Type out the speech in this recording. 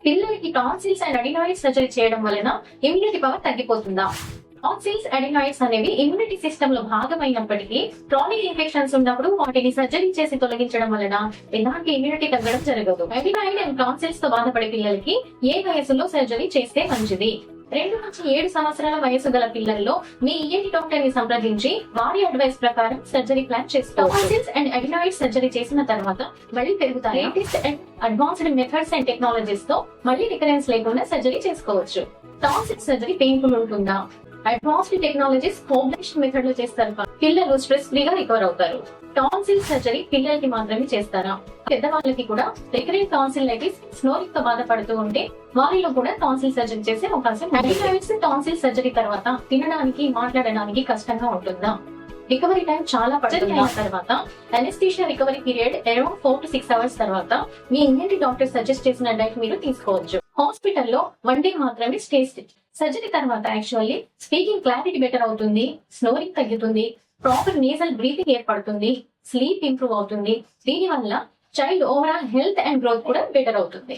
పిల్లలకి tonsils and adenoids surgery చేయడం వలన ఇమ్యూనిటీ పవర్ తగ్గిపోతుందా? టాన్సిల్స్ అడినాయిడ్స్ అనేవి ఇమ్యూనిటీ సిస్టమ్ లో భాగమైనప్పటికీ క్రానిక్ ఇన్ఫెక్షన్స్ ఉన్నప్పుడు వాటిని సర్జరీ చేసి తొలగించడం వలన ఎలాంటి ఇమ్యూనిటీ తగ్గడం జరగదు. అడినాయిడ్ అండ్ టాన్సిల్స్ తో బాధపడే పిల్లలకి ఏ వయసులో సర్జరీ చేస్తే మంచిది? 2 నుంచి 7 సంవత్సరాల వయసు గల పిల్లల్లో మీ ఈఎన్టీ డాక్టర్ ని సంప్రదించి వారి అడ్వైస్ ప్రకారం సర్జరీ ప్లాన్ చేసుకోవచ్చు. టాన్సిల్స్ అండ్ అడినాయిడ్ సర్జరీ చేసిన తర్వాత మళ్ళీ పెరుగుతాయి. Latest and advanced methods and technologies తో మళ్ళీ రికరెన్స్ లేకుండా సర్జరీ చేసుకోవచ్చు. టాన్సిల్ సర్జరీ పెయిన్ఫుల్ ఉంటుందా? అడ్వాన్స్డ్ టెక్నాలజీస్ కోబ్లేషన్ మెథడ్ లో చేస్తారు. పిల్లలు స్ట్రెస్ ఫ్రీగా రికవర్ అవుతారు. టాన్సిల్ సర్జరీ పిల్లలకి మాత్రమే చేస్తారా? పెద్దవాళ్ళకి కూడా రికరెంట్ టాన్సిలైటిస్, స్నోరింగ్ తో బాధపడుతూ ఉంటే వారిలో కూడా టాన్సిల్ సర్జరీ చేసే అవకాశం. అడినాయిడ్స్ టాన్సిల్ సర్జరీ తర్వాత తినడానికి, మాట్లాడడానికి కష్టంగా ఉంటుందా? రికవరీ టైం చాలా పడుతుంది. తర్వాత anaesthesia recovery period around 4 to 6 hours తర్వాత మీ ఇండియన్ డాక్టర్ సజెస్ట్ చేసిన డైట్ మీరు తీసుకోవచ్చు. హాస్పిటల్లో 1 day మాత్రమే స్టే. సర్జరీ తర్వాత యాక్చువల్లీ స్పీకింగ్ క్లారిటీ బెటర్ అవుతుంది, స్నోరింగ్ తగ్గుతుంది, ప్రాపర్ నేజల్ బ్రీతింగ్ ఏర్పడుతుంది, స్లీప్ ఇంప్రూవ్ అవుతుంది. దీని వల్ల child overall health and growth కూడా బెటర్ అవుతుంది.